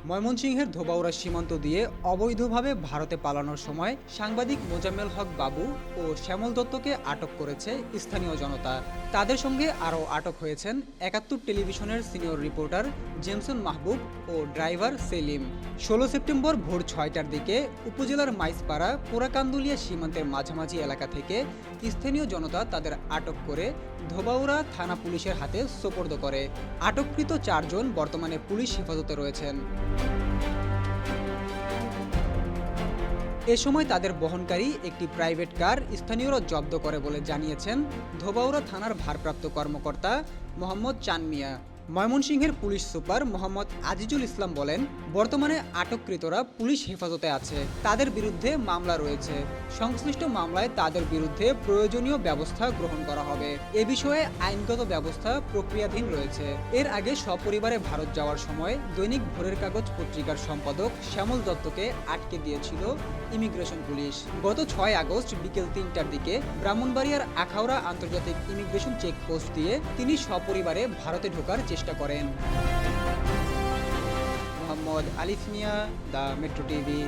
ময়মনসিংহের ধোবাউড়া সীমান্ত দিয়ে অবৈধভাবে ভারতে পালানোর সময় সাংবাদিক মোজাম্মেল হক বাবু ও শ্যামল দত্তকে আটক করেছে স্থানীয় জনতা। তাদের সঙ্গে আরও আটক হয়েছেন ৭১ টেলিভিশনের সিনিয়র রিপোর্টার জেমসন মাহবুব ও ড্রাইভার সেলিম। ১৬ সেপ্টেম্বর ভোর ৬টার দিকে উপজেলার মাইজপাড়া পোড়াকান্দুলিয়া সীমান্তের মাঝামাঝি এলাকা থেকে স্থানীয় জনতা তাদের আটক করে ধোবাউড়া থানা পুলিশের হাতে সোপর্দ করে। আটককৃত ৪ জন বর্তমানে পুলিশ হেফাজতে রয়েছেন। এ সময় তাদের বহনকারী একটি প্রাইভেট কার স্থানীয়রা জব্দ করে বলে জানিয়েছেন ধোবাউড়া থানার ভারপ্রাপ্ত কর্মকর্তা মোহাম্মদ চান মিয়া। ময়মনসিংহের পুলিশ সুপার মোহাম্মদ আজিজুল ইসলাম বলেন, বর্তমানে আটককৃতরা পুলিশ হেফাজতে আছে, তাদের বিরুদ্ধে মামলা রয়েছে। সংশ্লিষ্ট মামলায় তাদের বিরুদ্ধে প্রয়োজনীয় ব্যবস্থা গ্রহণ করা হবে। এ বিষয়ে আইনগত ব্যবস্থা প্রক্রিয়াধীন রয়েছে। এর আগে সপরিবারে ভারত যাওয়ার সময় দৈনিক ভোরের কাগজ পত্রিকার সম্পাদক শ্যামল দত্তকে আটকে দিয়েছিল ইমিগ্রেশন পুলিশ। গত ৬ আগস্ট বিকেল ৩টার দিকে ব্রাহ্মণবাড়িয়ার আখাউড়া আন্তর্জাতিক ইমিগ্রেশন চেকপোস্ট দিয়ে তিনি সপরিবারে ভারতে ঢোকার চেষ্টা করেন। মোহাম্মদ আলিফ মিয়া, দ্য মেট্রো টিভি।